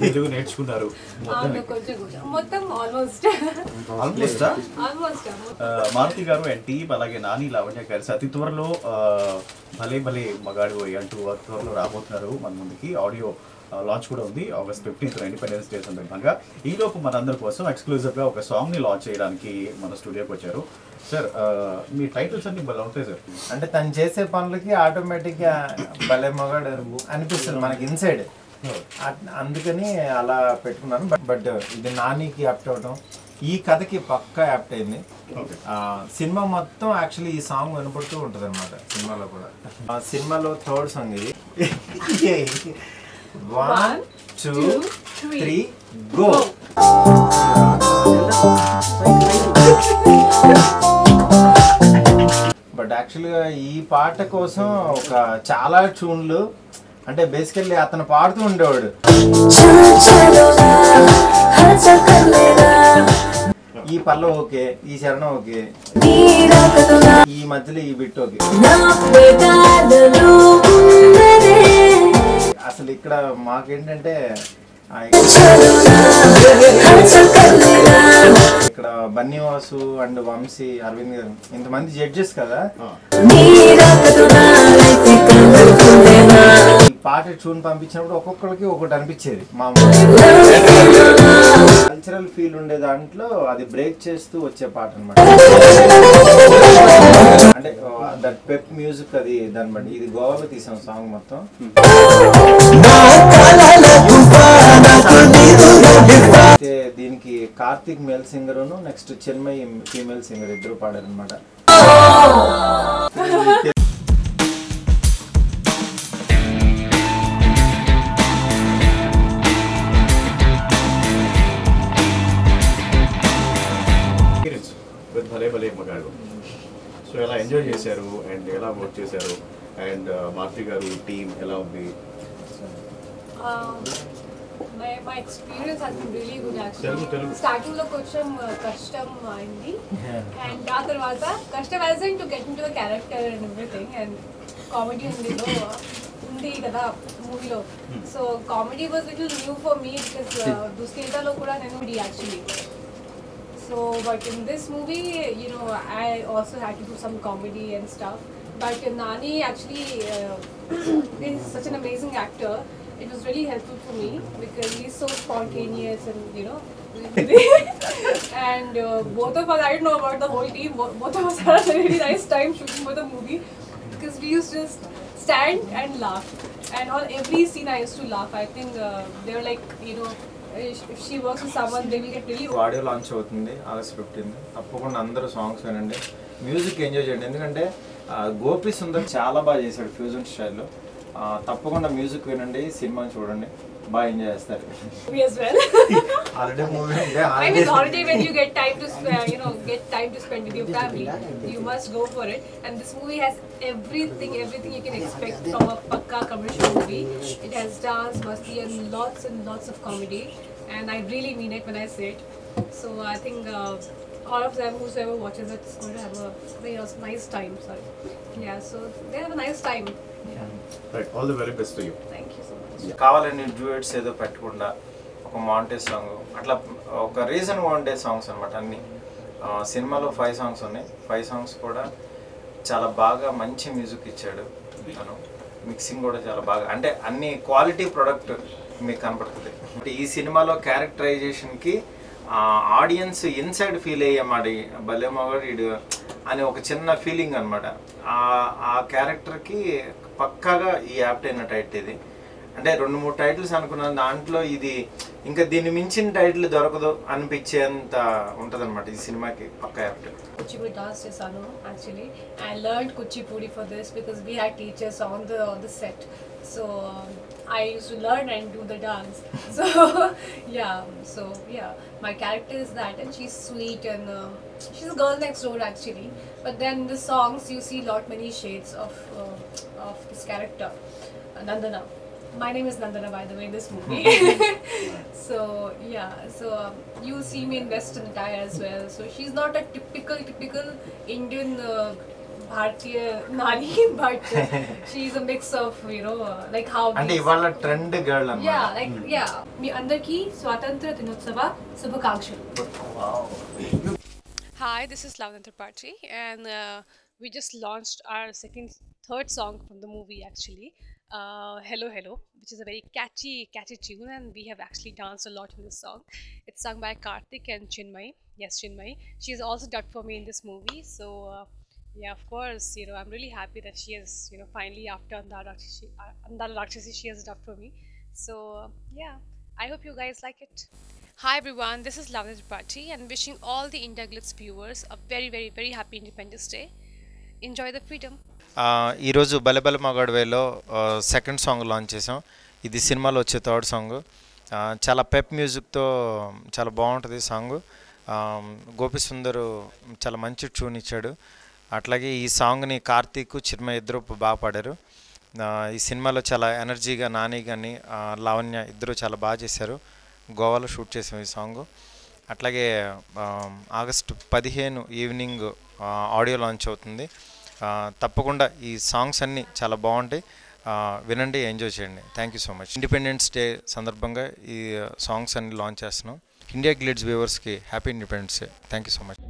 తెలుగు నేర్చుకున్నారు మారుతి గారు and team అలాగే నాని లావణ్య కలిసి అతి త్వరలో భలే భలే మగాడు అంటూ అతి త్వరలో రాబోతున్నారు మన ముందుకి. ఆడియో లాంచ్ కూడా ఉంది August 15th ఇండిపెండెన్స్ డే సందర్భంగా. ఈలోపు మనందరి కోసం ఎక్స్క్లూజివ్గా ఒక సాంగ్ని లాంచ్ చేయడానికి మన స్టూడియోకి వచ్చారు. సార్ మీ టైటిల్స్ అన్ని భలే ఉంటాయి సార్. అంటే తను చేసే పనులకి ఆటోమేటిక్గా భలే మగాడు అనిపిస్తుంది మనకి ఇన్సైడ్, అందుకని అలా పెట్టుకున్నాను. బట్ ఇది నానికి యాప్ట్ అవడం, ఈ కథకి పక్కా యాప్ట్ అయింది. సినిమా మొత్తం యాక్చువల్లీ ఈ సాంగ్ వినపడుతూ ఉంటుంది అనమాట సినిమాలో కూడా. సినిమాలో థర్డ్ సాంగ్ ఇది. 1 2 3 గో. బట్ యాక్చువల్గా ఈ పాట కోసం ఒక చాలా ట్యూన్లు, అంటే బేసికల్లీ అతను పాడుతూ ఉండేవాడు. ఈ పల్ల ఓకే, ఈ చరణం ఓకే, ఈ మధ్యలో ఈ బిట్ ఓకే. అసలు ఇక్కడ మాకేంటంటే ఇక్కడ బన్నీవాసు అండ్ వంశీ, అరవింద్ గారు ఇంతమంది జడ్జెస్ కదా. ఈ పాట ట్యూన్ పంపించినప్పుడు ఒక్కొక్కరికి ఒకటి అనిపించేది. మా కల్చరల్ ఫీల్ ఉండే దాంట్లో అది బ్రేక్ చేస్తూ వచ్చే పాట అనమాట. అంటే దట్ పెప్ మ్యూజిక్ అది దాన్ని బట్టి. ఇది గోవాలో తీసాం సాంగ్ మొత్తం. దీనికి Karthik male singer, next Chinmayi female singer ఇద్దరు పాడారు అనమాట. భలే భలే మగాడు. సో ఎలా ఎంజాయ్ చేశారు అండ్ ఎలా వర్క్ చేశారు అండ్ మారుతి గారు టీమ్ ఎలా ఉంది? My experience has been really good actually. Starting lo koncham kashtam ayindi and aa tarvata kashtam as in to get into the character and everything, and comedy undi kada movie lo. So comedy was little new for me because Dusketa lo kuda nenu di actually. So but in this movie, you know, I also had to do some comedy and stuff. But Nani actually is such an amazing actor. It was really helpful for me because he's so spontaneous and, you know, and both of us, I don't know about the whole team, both of us had a really nice time shooting for the movie because we used to just stand and laugh, and on every scene I used to laugh. I think they were like, you know, if she works with someone they will get really. Audio launch అవుతుంది August 15th. తప్పకుండా అందరూ songs వినండి, music enjoy చేయండి. ఎందుకంటే గోపి సుందర్ చాలా బాగా చేశాడు fusion స్టైల్లో. తప్పకుండా మ్యూజిక్ వినండి, సినిమాని చూడండి, బాగా ఎంజాయ్ చేస్తారు. Me as well. Holiday movie అంటే I mean holiday when you get time to you know, get time to spend with your family, you must go for it. And this movie has everything you can expect from a pakka commercial movie. It has dance, masti and lots of comedy, and I really mean it when I say it. So I think all of them, whoever watches it, is going to have a very nice time. Sorry. Yeah, so they have a nice time. Yeah. Right. All the very best to you. Thank you so much. కావాలని duets ఏదో పెట్టకుండా ఒక montage song, అట్లా ఒక రీజన్గా ఉండే songs అనమాట అన్నీ. సినిమాలో 5 సాంగ్స్ ఉన్నాయి. 5 సాంగ్స్ కూడా చాలా బాగా మంచి మ్యూజిక్ ఇచ్చాడు తను. మిక్సింగ్ కూడా చాలా బాగా, అంటే అన్ని క్వాలిటీ ప్రొడక్ట్ మీకు కనపడుతుంది. అంటే ఈ సినిమాలో క్యారెక్టరైజేషన్కి ఆడియన్స్ ఇన్సైడ్ ఫీల్ అయ్యేమాట, భలే మగాడు అని ఒక చిన్న ఫీలింగ్ అనమాట. ఆ క్యారెక్టర్కి పక్కాగా ఈ యాప్ట్ అయిన టైటిల్ ఇది. అంటే 2-3 టైటిల్స్ అనుకున్నాను, దాంట్లో ఇది ఇంకా దీన్ని మించిన టైటిల్ దొరకదు అనిపించేంత ఉంటుంది అనమాట ఈ సినిమాకి పక్కా apt. Kuchipudi dance is Anu actually. I learned Kuchipudi for this because we had teachers on the set. So I used to learn and do the dance. So yeah, my character is that, and she's sweet and she's a girl next door actually. But then the songs you see many shades of this character, Nandana. My name is Nandana, by the way, in this movie. So yeah, so you'll see me in Western attire as well. So she's not a typical Indian Bharatiya Nari, but she's a mix of, like how. అంటే ఇవాళ trend girl Yeah, like, yeah. మీ అందరికీ స్వాతంత్ర దినోత్సవ శుభాకాంక్షలు. Hi, this is Lavanya Tripathi, and we just launched our third song from the movie actually, Hello Hello, which is a very catchy tune, and we have actually danced a lot in this song. It's sung by Karthik and Chinmay. Yes, Chinmay. She is also dubbed for me in this movie, so yeah, of course, I'm really happy that she has, finally after Andhara Rakshasi, she has dubbed for me. So yeah, I hope you guys like it. Hi everyone, this is Lavanya Tripathi and wishing all the India Glitz viewers a very, very, very happy Independence Day. Enjoy the freedom. ఈరోజు బలెబల మగాడవేలో second song launch చేసాం. ఇది సినిమాలో వచ్చే third song. చాలా Pep మ్యూజిక్తో చాలా బాగుంటుంది song. Gopi సుందరు చాలా మంచి ట్యూన్ ఇచ్చాడు. అట్లాగే ఈ సాంగ్ని కార్తీక్ చిన్మయ్ ఇద్దరు బాగా పాడారు. ఈ సినిమాలో చాలా ఎనర్జీగా నాని కానీ లావణ్య ఇద్దరు చాలా బాగా చేశారు. గోవాలో షూట్ చేసాం ఈ సాంగ్. అట్లాగే ఆగస్టు 15 ఈవినింగ్ ఆడియో లాంచ్ అవుతుంది. తప్పకుండా ఈ సాంగ్స్ అన్నీ చాలా బాగుంటాయి, వినండి, ఎంజాయ్ చేయండి. Thank you so much. Independence day సందర్భంగా ఈ సాంగ్స్ అన్ని లాంచ్ చేస్తున్నాం. ఇండియా గ్లిట్స్ వ్యూవర్స్కి happy independence day. Thank you so much.